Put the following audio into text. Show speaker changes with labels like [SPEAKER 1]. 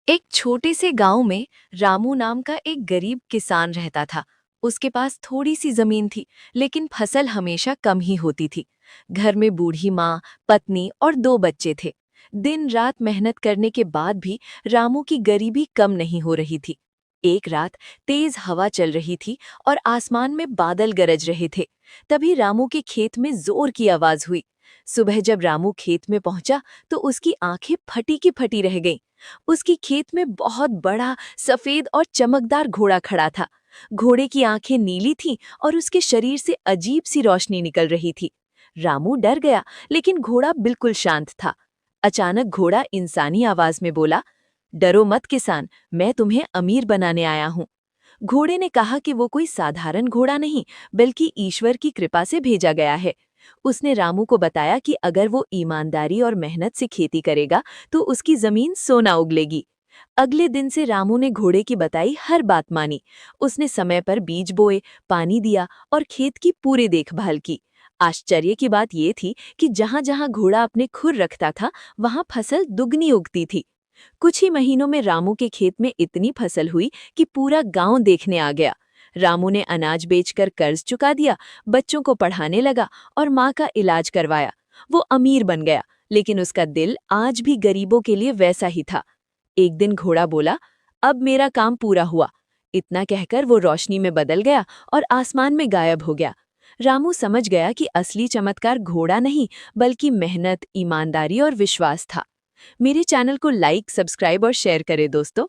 [SPEAKER 1] एक छोटे से गांव में रामू नाम का एक गरीब किसान रहता था। उसके पास थोड़ी सी जमीन थी, लेकिन फसल हमेशा कम ही होती थी। घर में बूढ़ी माँ, पत्नी और दो बच्चे थे। दिन रात मेहनत करने के बाद भी रामू की गरीबी कम नहीं हो रही थी। एक रात तेज हवा चल रही थी और आसमान में बादल गरज रहे थे। तभी रामू के खेत में जोर की आवाज हुई। सुबह जब रामू खेत में पहुंचा तो उसकी आंखें फटी की फटी रह गईं। उसकी खेत में बहुत बड़ा सफेद और चमकदार घोड़ा खड़ा था। घोड़े की आंखें नीली थीं और उसके शरीर से अजीब सी रोशनी निकल रही थी। रामू डर गया, लेकिन घोड़ा बिल्कुल शांत था। अचानक घोड़ा इंसानी आवाज में बोला, डरो मत किसान, मैं तुम्हें अमीर बनाने आया हूँ। घोड़े ने कहा कि वो कोई साधारण घोड़ा नहीं, बल्कि ईश्वर की कृपा से भेजा गया है। उसने रामू को बताया कि अगर वो ईमानदारी और मेहनत से खेती करेगा तो उसकी जमीन सोना उगलेगी। अगले दिन से रामू ने घोड़े की बताई हर बात मानी। उसने समय पर बीज बोए, पानी दिया और खेत की पूरी देखभाल की। आश्चर्य की बात यह थी कि जहां जहां घोड़ा अपने खुर रखता था, वहां फसल दुगनी उगती थी। कुछ ही महीनों में रामू के खेत में इतनी फसल हुई कि पूरा गांव देखने आ गया। रामू ने अनाज बेचकर कर्ज चुका दिया, बच्चों को पढ़ाने लगा और माँ का इलाज करवाया। वो अमीर बन गया, लेकिन उसका दिल आज भी गरीबों के लिए वैसा ही था। एक दिन घोड़ा बोला, अब मेरा काम पूरा हुआ। इतना कहकर वो रोशनी में बदल गया और आसमान में गायब हो गया। रामू समझ गया कि असली चमत्कार घोड़ा नहीं, बल्कि मेहनत, ईमानदारी और विश्वास था। मेरे चैनल को लाइक, सब्सक्राइब और शेयर करें दोस्तों।